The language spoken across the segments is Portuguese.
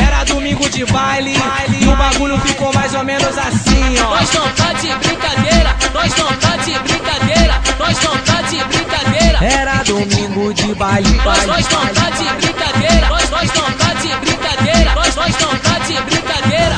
Era domingo de baile e o bagulho ficou mais ou menos assim, ó. Nós não tá de brincadeira, nós não tá de brincadeira, nós não tá de brincadeira. Era domingo de baile, Nós não tá de brincadeira, nós não tá de brincadeira, nós não tá de brincadeira.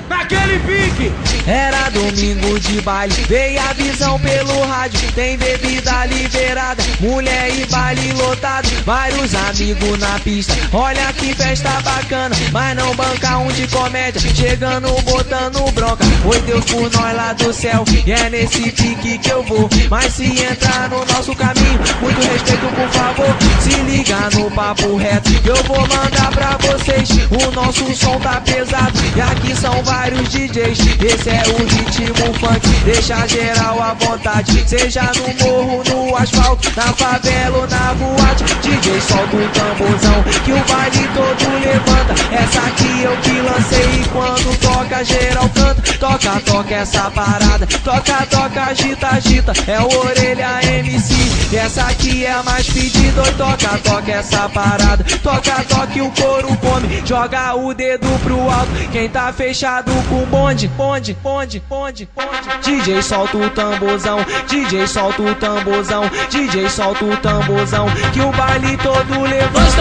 naquele pique. Era domingo de baile, veio a visão pelo rádio. Tem bebida liberada, mulher e baile lotado. Vários amigos na pista, olha que festa bacana. Mas não banca um de comédia, chegando botando bronca. Foi Deus por nós lá do céu, e é nesse pique que eu vou. Mas se entrar no nosso caminho, muito respeito por favor. Se liga no papo reto, eu vou mandar pra vocês. O nosso som tá pesado, e aqui são vários DJs. Esse é o ritmo funk, deixa geral à vontade. Seja no morro, no asfalto, na favela ou na boate. DJ solta o tamborzão, que o baile todo levanta. Essa aqui eu que lancei, e quando toca geral canta. Toca, toca essa parada, toca, toca, agita, agita. É o Orelha MC, essa aqui é a mais pedida. Oi, toca, toca essa parada, toca, toca e o couro come. Joga o dedo pro alto, quem tá fechado com bonde, bonde, bonde, bonde, bonde. DJ solta o tamborzão, DJ solta o tamborzão, DJ solta o tamborzão, que o baile todo levanta. Nós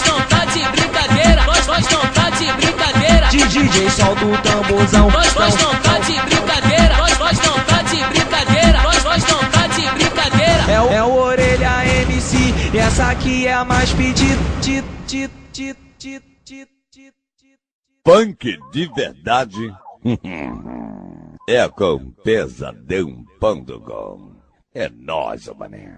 não tá de brincadeira, nós não tá de brincadeira. DJ solta o tamborzão, nós não tá de brincadeira, nós não tá de brincadeira, nós não tá de brincadeira. É o Orelha MC, e essa aqui é a mais pedida. Punk de verdade é com Pesadão.com. É nóis, mané.